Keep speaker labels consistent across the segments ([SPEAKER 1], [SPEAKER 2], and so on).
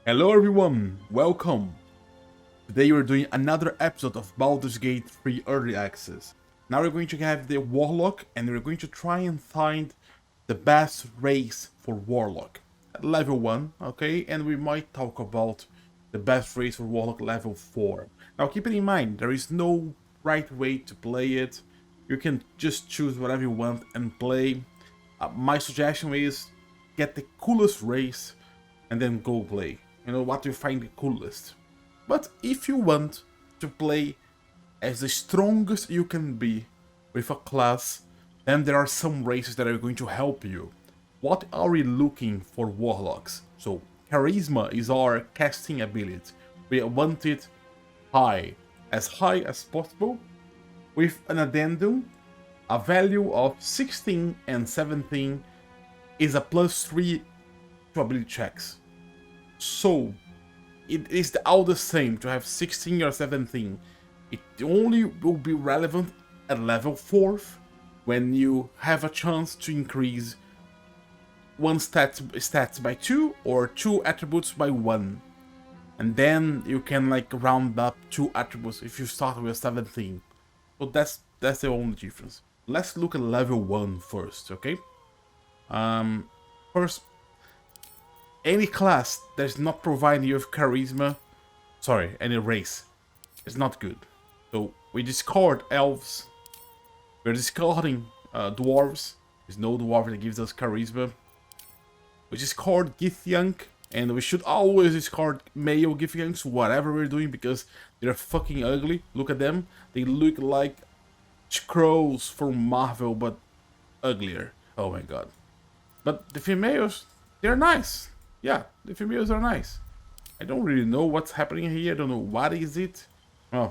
[SPEAKER 1] Hello everyone, welcome! Today we're doing another episode of Baldur's Gate 3 Early Access. Now we're going to have the Warlock and we're going to try and find the best race for Warlock. At level 1, okay? And we might talk about the best race for Warlock level 4. Now keep it in mind, there is no right way to play it. You can just choose whatever you want and play. My suggestion is get the coolest race and then go play. You know what you find the coolest. But if you want to play as the strongest you can be with a class, then there are some races that are going to help you. What are we looking for Warlocks? So Charisma is our casting ability. We want it as high as possible, with an addendum. A value of 16 and 17 is a +3 to ability checks. So it is all the same to have 16 or 17. It only will be relevant at level 4th when you have a chance to increase one stats by 2 or 2 attributes by 1. And then you can like round up 2 attributes if you start with 17. So that's the only difference. Let's look at level 1 first, okay? First, any class that is not providing you with charisma, any race, is not good. So we discard elves, we're discarding dwarves, there's no dwarf that gives us charisma. We discard Githyank, and we should always discard male Githyanks, whatever we're doing, because they're fucking ugly. Look at them, they look like Skrulls from Marvel, but uglier. Oh my god. But the females, they're nice. Yeah, the females are nice. I don't really know what's happening here. I don't know what is it. Oh,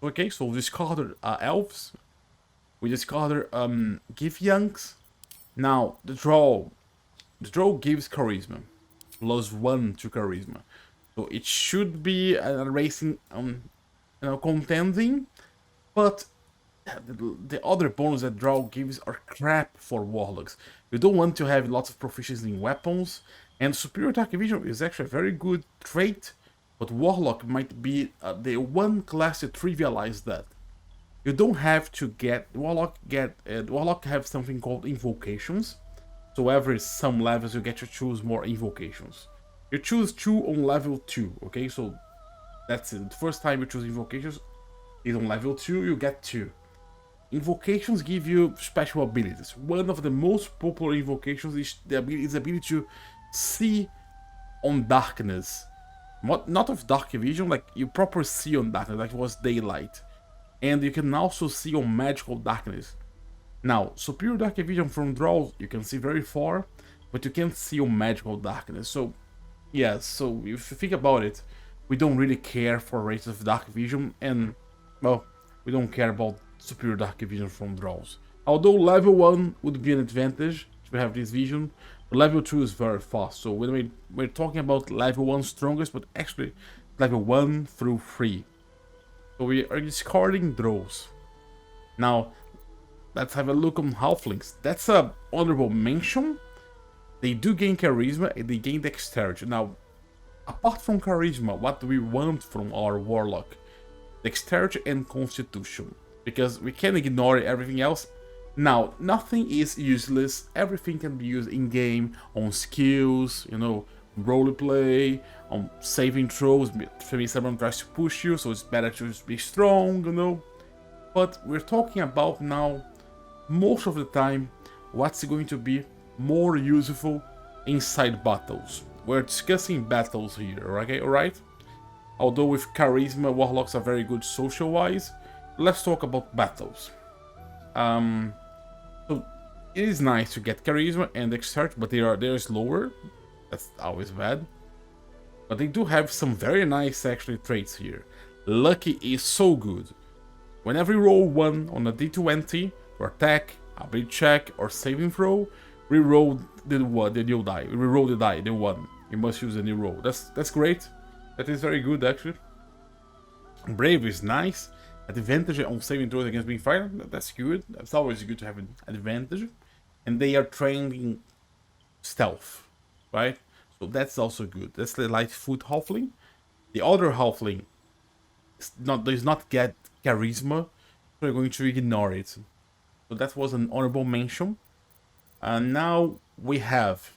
[SPEAKER 1] okay. So we discarded elves. We discarded Githyanks. Now the draw gives charisma, +1 to charisma. So it should be a racing contending, but the other bonus that draw gives are crap for warlocks. You don't want to have lots of proficiency in weapons, and superior attack vision is actually a very good trait, but warlock might be the one class to trivialize that. You don't have to get warlock. Warlock have something called invocations. So every some levels you get to choose more invocations. You choose 2 on level 2. Okay, so that's it. The first time you choose invocations is on level 2. You get 2. Invocations give you special abilities. One of the most popular invocations is the ability to see on darkness. Not of dark vision, like you properly see on darkness, like it was daylight. And you can also see on magical darkness. Now, superior dark vision from draws, you can see very far, but you can't see on magical darkness. So, yeah, so if you think about it, we don't really care for races of dark vision, and, well, we don't care about superior dark vision from draws. Although level 1 would be an advantage to have this vision, but level 2 is very fast. So when we're talking about level 1 strongest, but actually level 1 through 3. So we are discarding draws. Now, let's have a look on halflings. That's a honorable mention. They do gain charisma and they gain dexterity. Now, apart from charisma, what do we want from our warlock? Dexterity and constitution, because we can ignore everything else. Now, nothing is useless. Everything can be used in game, on skills, you know, roleplay, on saving throws. Maybe someone tries to push you, so it's better to be strong, you know. But we're talking about now, most of the time, what's going to be more useful inside battles. We're discussing battles here, okay? Alright? Although with charisma, warlocks are very good social-wise, let's talk about battles. So it is nice to get charisma and dexterity, but they're slower. That's always bad. But they do have some very nice actually traits here. Lucky is so good. Whenever you roll 1 on a d20 for attack, ability check, or saving throw, reroll the new die. Reroll the die, the 1. You must use a new roll. That's great. That is very good actually. Brave is nice. Advantage on saving throws against being frightened. That's good. That's always good to have an advantage. And they are trained in stealth, right? So that's also good. That's the Lightfoot Halfling. The other Halfling does not get charisma, so we're going to ignore it. So that was an honorable mention. And now we have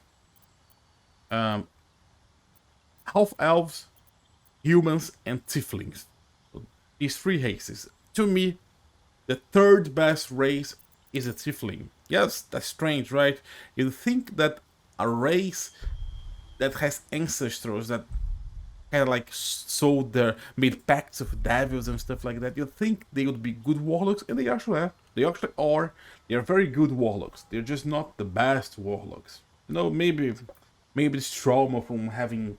[SPEAKER 1] um, half elves, humans, and tieflings. So these three races. To me, the third best race is a tiefling. Yes, that's strange, right? You'd think that a race that has ancestors that kind of like sold their made pacts of devils and stuff like that. You'd think they would be good warlocks, and they actually are. They actually are. They are very good warlocks. They're just not the best warlocks. You know, maybe it's trauma from having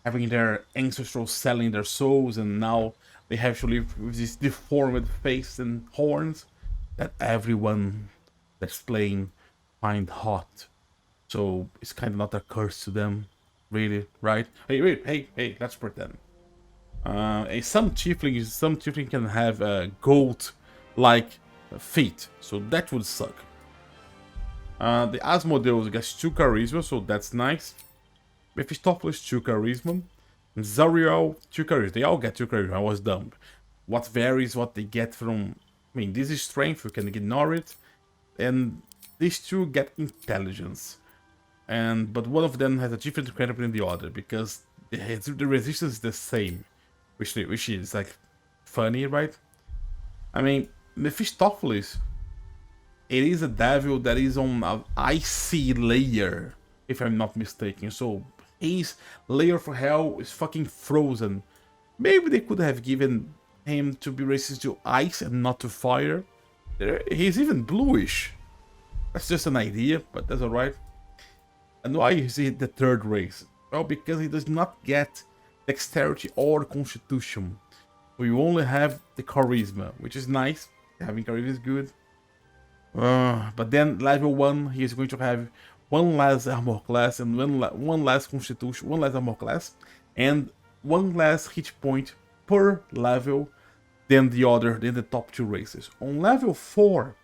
[SPEAKER 1] their ancestors selling their souls, and now they have to live with this deformed face and horns that everyone that's playing find hot. So it's kind of not a curse to them, really, right? Hey, wait, hey, let's pretend. Some tiefling can have gold-like feet, so that would suck. The Asmodeus gets 2 charisma, so that's nice. Mephistopheles 2 charisma. Zariel 2 charisma. They all get 2 charisma. I was dumb. What varies what they get from... I mean, this is strength, you can ignore it. And these two get intelligence. But one of them has a different credit than the other, because the resistance is the same. Which is, like, funny, right? I mean, Mephistopheles... It is a devil that is on an icy layer, if I'm not mistaken. So his layer for hell is fucking frozen. Maybe they could have given him to be resistant to ice and not to fire. He's even bluish. That's just an idea, but that's alright. And why is he the third race? Well, because he does not get dexterity or constitution. So you only have the charisma, which is nice. Having charisma is good. But then level 1, he is going to have one less armor class and one less constitution, one less armor class, and one less hit point per level than the top 2 races. On level 4,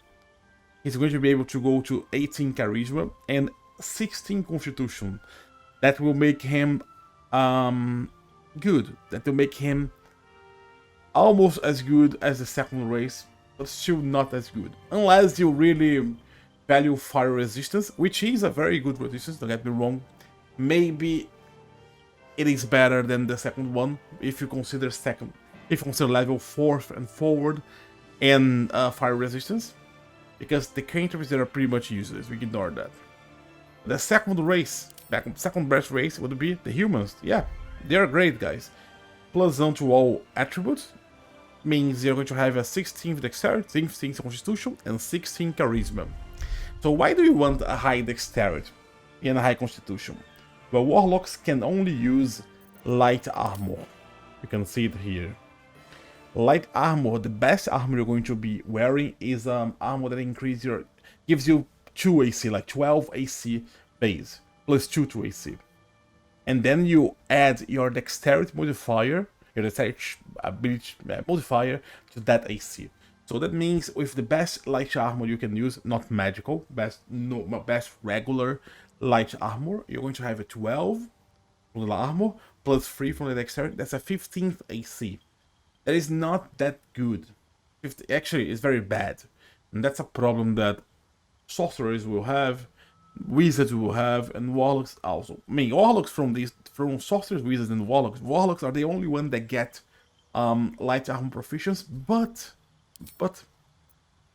[SPEAKER 1] he's going to be able to go to 18 charisma and 16 constitution. That will make him good. That will make him almost as good as the second race, but still not as good. Unless you really value fire resistance, which is a very good resistance, don't get me wrong. Maybe it is better than the second one, if you consider level 4 and forward and fire resistance. Because the cantrips that are pretty much useless, we can ignore that. The second best race would be the humans. Yeah, they're great, guys. Plus on to all attributes. Means you're going to have a 16 dexterity, 16 constitution, and 16 charisma. So why do you want a high dexterity and a high constitution? Well, warlocks can only use light armor. You can see it here. Light armor, the best armor you're going to be wearing is armor that gives you 2 AC, like 12 AC base, plus 2 to AC. And then you add your dexterity modifier, your dexterity ability modifier to that AC. So that means with the best light armor you can use, not magical, best regular light armor, you're going to have a 12 from the armor, plus 3 from the dexterity. That's a 15th AC. That is not that good. Actually, it's very bad. And that's a problem that sorcerers will have, wizards will have, and warlocks also. I mean, warlocks from sorcerers, wizards, and warlocks. Warlocks are the only one that get light armor proficiency, but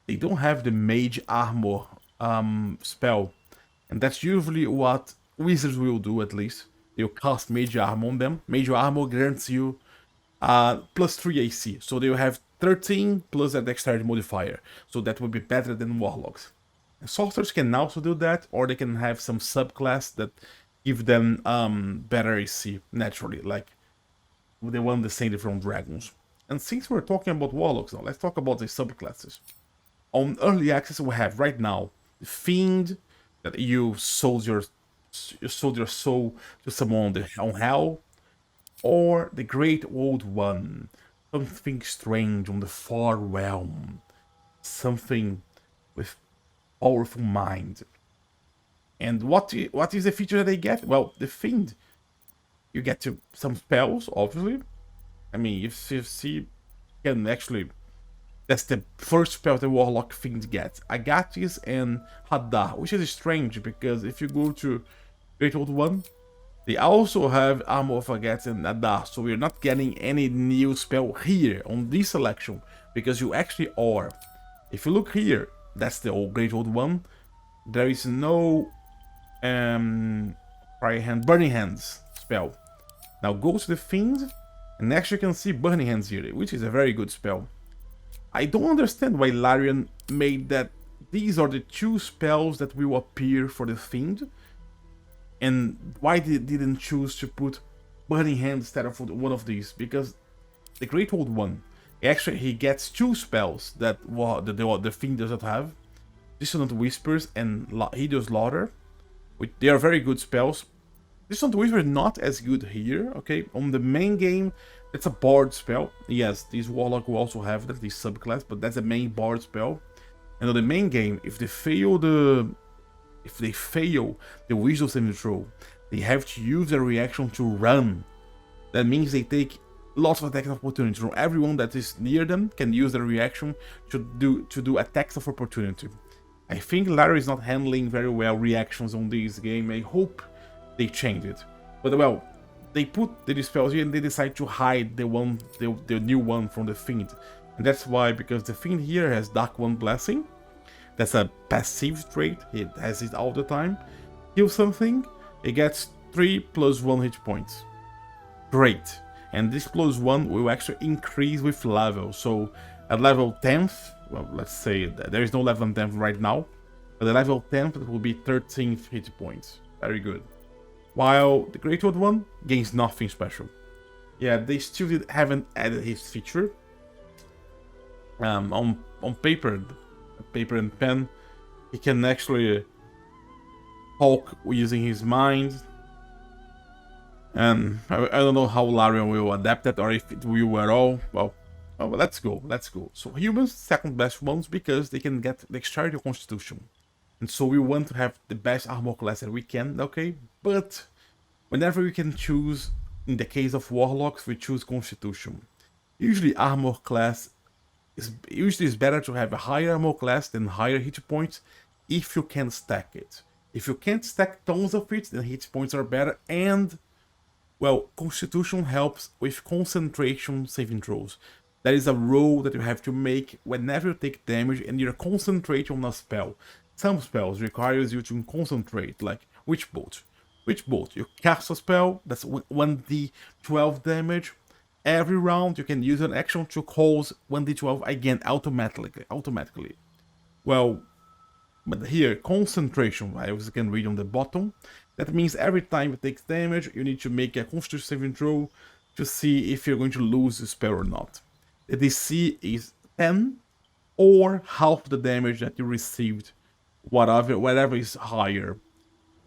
[SPEAKER 1] they don't have the mage armor spell, and that's usually what wizards will do. At least they'll cast mage armor on them. Mage armor grants you plus 3 AC, so they'll have 13 plus a dexterity modifier, so that would be better than warlocks. And sorcerers can also do that, or they can have some subclass that give them better AC naturally, like the one descended from dragons. And since we're talking about warlocks now, let's talk about the subclasses. On early access, we have right now the fiend, that you sold your soul to someone on hell, or the Great Old One, something strange on the far realm, something with powerful mind. And what is the feature that they get? Well, the Fiend, you get to some spells, obviously. I mean, if you see, you can actually, that's the first spell the Warlock Fiend gets. Agatis and Hadar, which is strange because if you go to Great Old One, they also have Armor of Agatis and Hadar, so we're not getting any new spell here on this selection because you actually are. If you look here, that's the old Great Old One. There is no Burning Hands spell. Now go to the Fiend, and next you can see Burning Hands here, which is a very good spell. I don't understand why Larian made that these are the two spells that will appear for the Fiend, and why they didn't choose to put Burning Hands instead of one of these, because the Great Old One, actually he gets two spells that the Fiend doesn't have, Dissonant Whispers and Hideous Slaughter, which they are very good spells. Dissonant Whisper is not as good here, okay? On the main game, it's a Bard spell. Yes, this Warlock will also have that, this subclass, but that's the main Bard spell. And on the main game, if they fail the Wisdom saving throw, they have to use their reaction to run. That means they take lots of attacks of opportunity. So everyone that is near them can use their reaction to do attacks of opportunity. I think Larry is not handling very well reactions on this game. I hope they change it. But well, they put the spells here and they decide to hide the new one from the Fiend. And that's why, because the Fiend here has Dark One Blessing. That's a passive trait, it has it all the time. Heal something, it gets 3+1 hit points. Great. And this +1 will actually increase with level. So at level 10th, well, let's say that there is no level 10th right now, but at level 10th it will be 13th hit points. Very good. While the Great Old One gains nothing special. Yeah, they still haven't added his feature. On paper and pen, he can actually talk using his mind. And I don't know how Larian will adapt that, or if it will at all. Well, let's go. So humans, second best ones, because they can get Dexterity or Constitution. And so we want to have the best armor class that we can, okay? But whenever we can choose, in the case of Warlocks, we choose Constitution. Usually armor class is better to have a higher armor class than higher hit points if you can stack it. If you can't stack tons of it, then hit points are better, and well, Constitution helps with concentration saving throws. That is a roll that you have to make whenever you take damage and you're concentrating on a spell. Some spells requires you to concentrate, like Witch Bolt. Witch Bolt, you cast a spell, that's 1d12 damage. Every round you can use an action to cause 1d12 again automatically. Well, but here, concentration, as you can read on the bottom, that means every time you take damage, you need to make a Constitution saving throw to see if you're going to lose the spell or not. The DC is 10 or half the damage that you received, whatever is higher.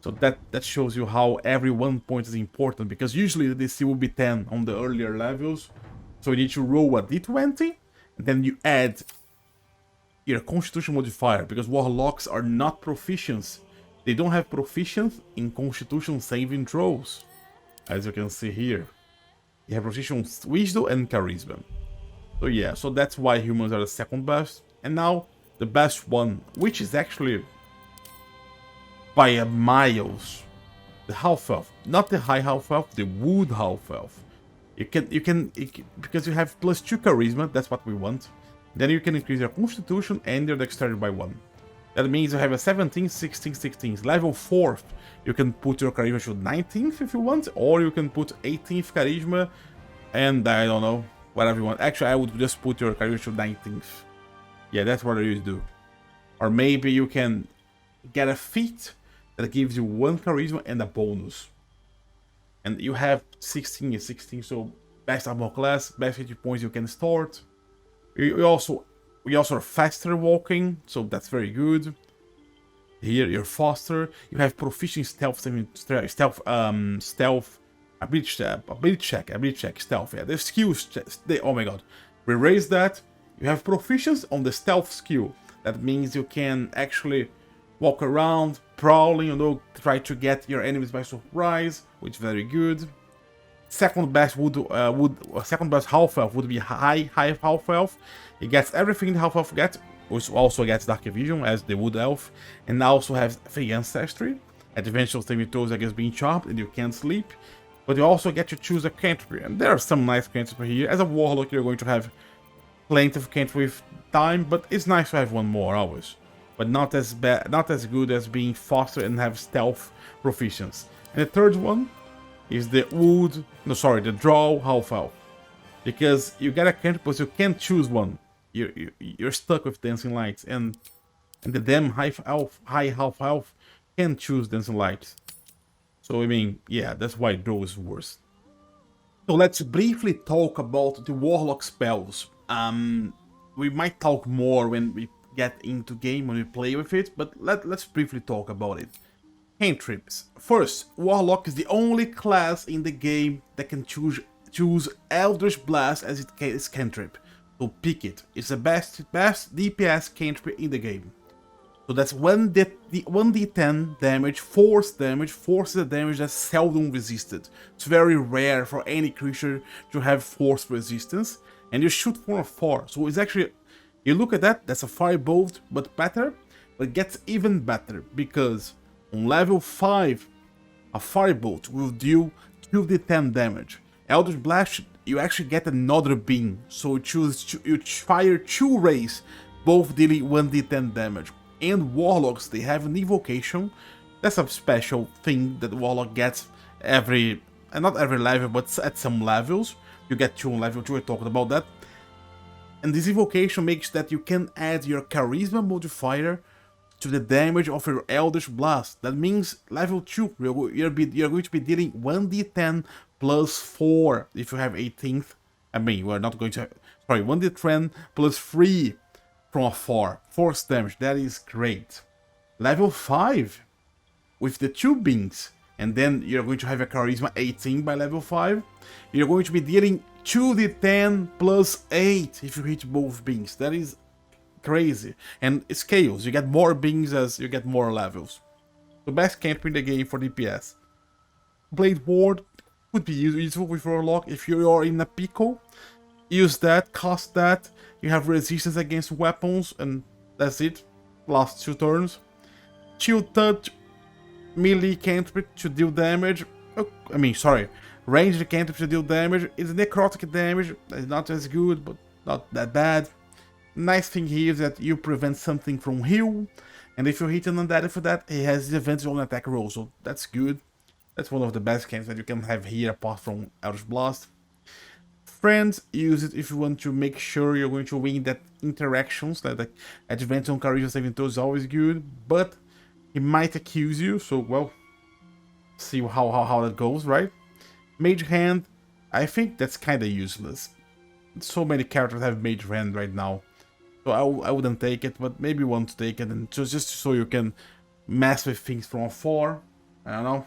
[SPEAKER 1] So that shows you how every 1 point is important, because usually the DC will be 10 on the earlier levels. So you need to roll a d20, and then you add your Constitution modifier, because Warlocks are not proficients. They don't have proficiency in Constitution saving throws, as you can see here. You have proficiency in Wisdom and Charisma. So yeah, so that's why humans are the second best. And now, the best one, which is actually by a miles, the half elf, not the high half elf, the wood half elf. Because you have +2 charisma, that's what we want. Then you can increase your constitution and your dexterity by 1. That means you have a 17, 16, 16. Level 4th, you can put your charisma to 19th if you want, or you can put 18th charisma, and I don't know, whatever you want. Actually, I would just put your charisma to 19th. Yeah, that's what I usually do. Or maybe you can get a feat that gives you 1 charisma and a bonus. And you have 16 and 16, so best armor class, best hit points you can start. We also are faster walking, so that's very good. Here you're faster. You have proficient stealth, ability check, stealth. Yeah, the skills. Oh my god, we raised that. You have proficiency on the stealth skill. That means you can actually walk around, prowling, try to get your enemies by surprise, which is very good. Second best second best half elf would be high half elf. It gets everything the half elf gets, which also gets dark vision as the wood elf, and also has Fey ancestry. Adventure saving throws against being chopped and you can't sleep. But you also get to choose a cantrip, and there are some nice cantrips here. As a warlock, you're going to have plenty of cantrip with time, but it's nice to have one more always. But not as bad, not as good as being faster and have stealth proficiency. And the third one is the the draw half elf, because you get a cantrip but you can't choose one. You're stuck with dancing lights, and the damn high half elf can't choose dancing lights. So I mean, yeah, that's why draw is worse. So let's briefly talk about the Warlock spells. We might talk more when we get into game, when we play with it, but let's briefly talk about it. Cantrips. First, Warlock is the only class in the game that can choose Eldritch Blast as its cantrip. So pick it. It's the best DPS cantrip in the game. So that's 1d10 damage, force damage, forces a damage that's seldom resisted. It's very rare for any creature to have force resistance, and you shoot for a 4. So it's actually, you look at that, that's a firebolt, but better, but it gets even better, because on level 5, a firebolt will deal 2d10 damage. Eldritch Blast, you actually get another beam, so you fire 2 rays, both dealing 1d10 damage. And Warlocks, they have an evocation. That's a special thing that Warlock gets not every level, but at some levels. You get 2 on level 2, I talked about that. And this evocation makes that you can add your Charisma modifier to the damage of your Eldritch Blast. That means level 2, you're going to be dealing 1d10 plus 4 if you have 18th. I mean, we're not going to have, sorry, 1d10 plus 3 from a 4. Force damage, that is great. Level 5 with the 2 beams, and then you're going to have a Charisma 18 by level 5. You're going to be dealing 2d10 plus 8 if you hit both beams. That is crazy. And it scales, you get more beams as you get more levels. The best camp in the game for DPS. Blade Ward would be useful with Warlock if you are in a pickle. Use that, cast that, you have resistance against weapons, and that's it. Last 2 turns. Chill Touch, melee cantrip to deal damage. Ranged cantrip to deal damage. It's necrotic damage, it's not as good, but not that bad. Nice thing here is that you prevent something from heal, and if you hit an undead for that, he has the advantage on attack roll, so that's good. That's one of the best cantrips that you can have here apart from Eldritch Blast. Friends, use it if you want to make sure you're going to win that interactions, like advantage on charisma saving throws is always good, but he might accuse you, so well, see how that goes, right? Mage Hand, I think that's kinda useless. So many characters have Mage Hand right now, so I wouldn't take it, but maybe you want to take it, and just so you can mess with things from afar. I don't know.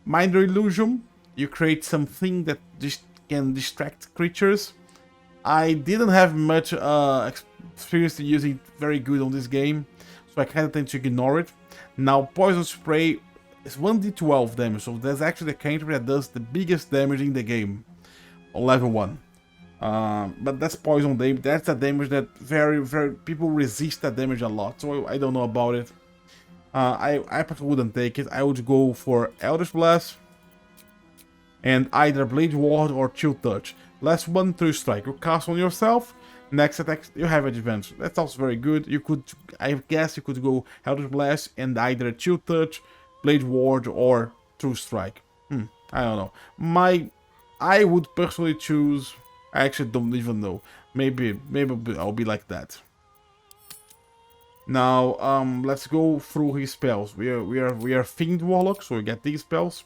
[SPEAKER 1] Minor Illusion, you create something that just can distract creatures. I didn't have much experience using it very good on this game, so I kind of tend to ignore it. Now, Poison Spray is 1d12 damage, so that's actually the cantrip that does the biggest damage in the game on level 1. But that's poison damage. That's a damage that very people resist that damage a lot, so I don't know about it. I probably wouldn't take it. I would go for Eldritch Blast and either Blade Ward or Chill Touch. Last one, 3 strike. You cast on yourself, next attack you have advantage. That's also very good. You could, I guess you could go Eldritch Blast and either Chill Touch, Blade Ward or True Strike. I don't know. I would personally choose, I actually don't even know. Maybe I'll be like that. Now, let's go through his spells. We are Fiend Warlock, so we get these spells.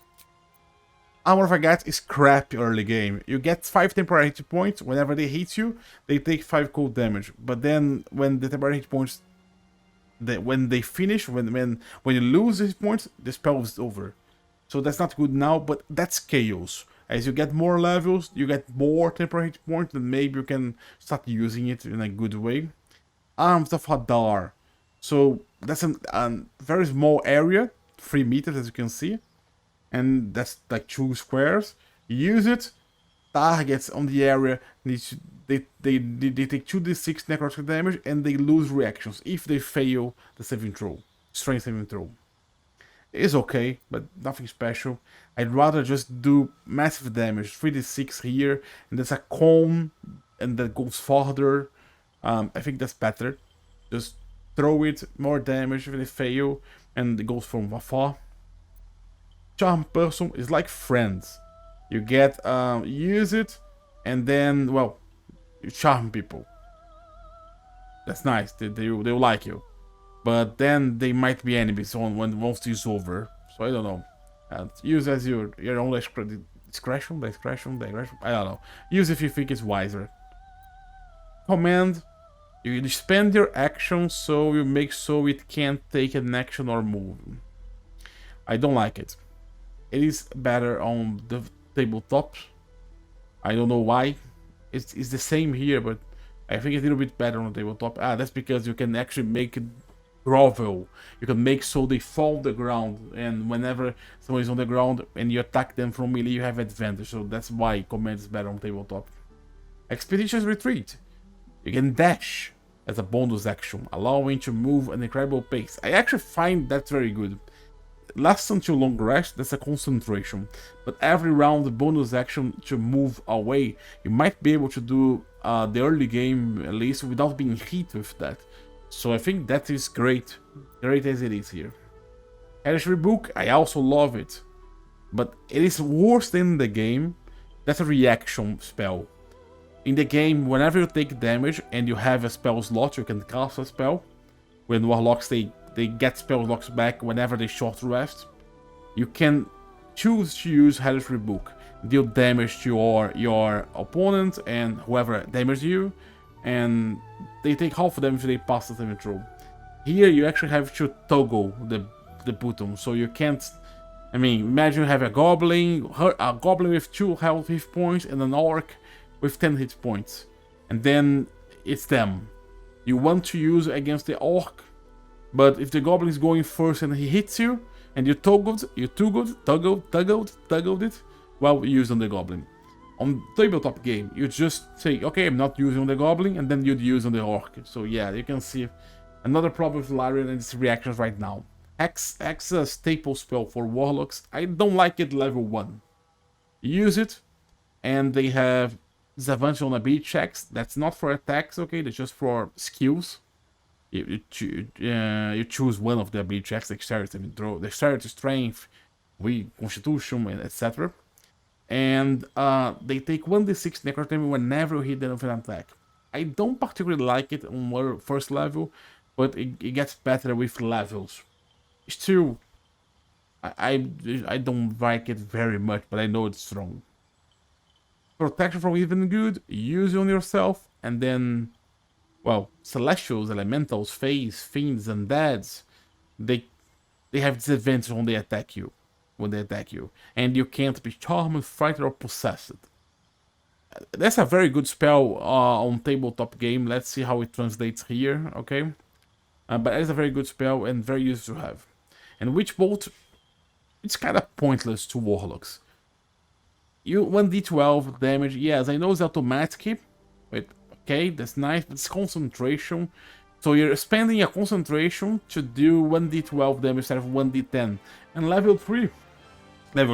[SPEAKER 1] Armor of Agatha is crap early game. You get 5 temporary hit points. Whenever they hit you, they take 5 cold damage. But then, when the temporary hit points, when they finish, when you lose hit points, the spell is over. So that's not good now, but that's chaos. As you get more levels, you get more temporary hit points, and maybe you can start using it in a good way. Arms of Hadar. So that's a very small area, 3 meters as you can see, and that's like 2 squares. You use it, targets on the area they take 2d6 necrotic damage and they lose reactions if they fail the saving throw, strength saving throw. It's okay, but nothing special. I'd rather just do massive damage, 3d6 here, and there's a cone, and that goes farther. I think that's better. Just throw it, more damage if they fail, and it goes from afar. Charm Person is like friends. You get, use it, and then, well, you charm people. That's nice, they'll like you. But then they might be enemies once this is over. So I don't know. Use as your own discretion, I don't know. Use if you think it's wiser. Command. You spend your action so you make so it can't take an action or move. I don't like it. It is better on the tabletop. I don't know why. It's the same here, but I think it's a little bit better on the tabletop. That's because you can actually make it grovel. You can make so they fall on the ground, and whenever someone is on the ground and you attack them from melee, you have advantage. So that's why command is better on tabletop. Expeditious Retreat. You can dash as a bonus action, allowing to move an incredible pace. I actually find that very good. Lasts until long rest, that's a concentration. But every round, the bonus action to move away, you might be able to do the early game at least without being hit with that. So I think that is great. Great as it is here. Hereditary Book, I also love it. But it is worse than the game. That's a reaction spell. In the game, whenever you take damage and you have a spell slot, you can cast a spell. When Warlocks, they get spell slots back whenever they short rest. You can choose to use Hereditary Book. Deal damage to your opponent and whoever damages you. And they take half of them if they pass the saving throw. Here you actually have to toggle the button, so you can't. I mean, imagine you have a goblin with 2 health hit points and an orc with 10 hit points, and then it's them. You want to use against the orc, but if the goblin is going first and he hits you, and you toggled it, well, use on the goblin. On tabletop game, you just say, okay, I'm not using the goblin, and then you'd use on the orc. So yeah, you can see another problem with Larian and its reactions right now. X a staple spell for Warlocks. I don't like it level 1. Use it, and they have disadvantage on ability checks. That's not for attacks, okay? That's just for skills. You choose one of the ability checks, dexterity, strength, constitution, etc. And they take 1d6 necrotic damage whenever you hit them with an attack. I don't particularly like it on first level, but it gets better with levels. Still, I don't like it very much, but I know it's strong. Protection from even good, use it on yourself, and then, well, celestials, elementals, fays, fiends, and undeads, they have disadvantage when they attack you. And you can't be charmed, frightened, or possessed. That's a very good spell on tabletop game. Let's see how it translates here, okay? But it's a very good spell and very useful to have. And Witch Bolt, it's kind of pointless to Warlocks. You 1d12 damage, yes, I know it's automatic. Wait, okay, that's nice, but it's concentration. So you're spending a concentration to do 1d12 damage instead of 1d10. And level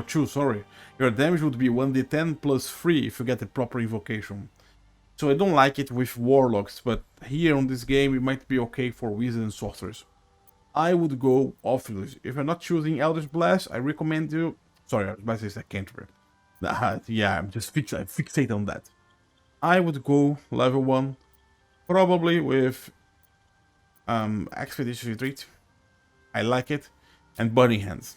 [SPEAKER 1] 2, sorry. Your damage would be 1d10 plus 3 if you get the proper invocation. So I don't like it with Warlocks, but here on this game it might be okay for Wizards and Sorcerers. I would go Offless. If you're not choosing Eldritch Blast, I recommend you... Sorry, Eldritch Blast is a cantrip. Yeah, I'm just fixated on that. I would go level 1, probably with Expeditious Retreat. I like it. And Burning Hands.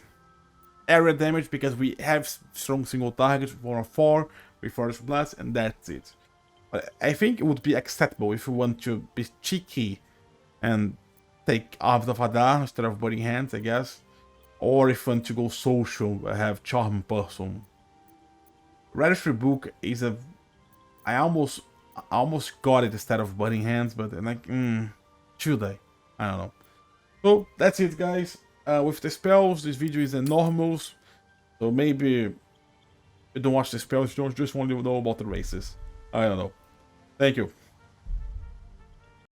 [SPEAKER 1] Area damage because we have strong single targets for a 4 with Forest Blast, and that's it. But I think it would be acceptable if you want to be cheeky and take Arms of Hadar instead of Burning Hands, I guess. Or if you want to go social, have Charm Person. Hereditary Book is a... I almost got it instead of Burning Hands, but I'm like, should I? I don't know. So that's it, guys. With the spells, this video is enormous. So maybe you don't watch the spells, you don't just want to know about the races. I don't know. Thank you.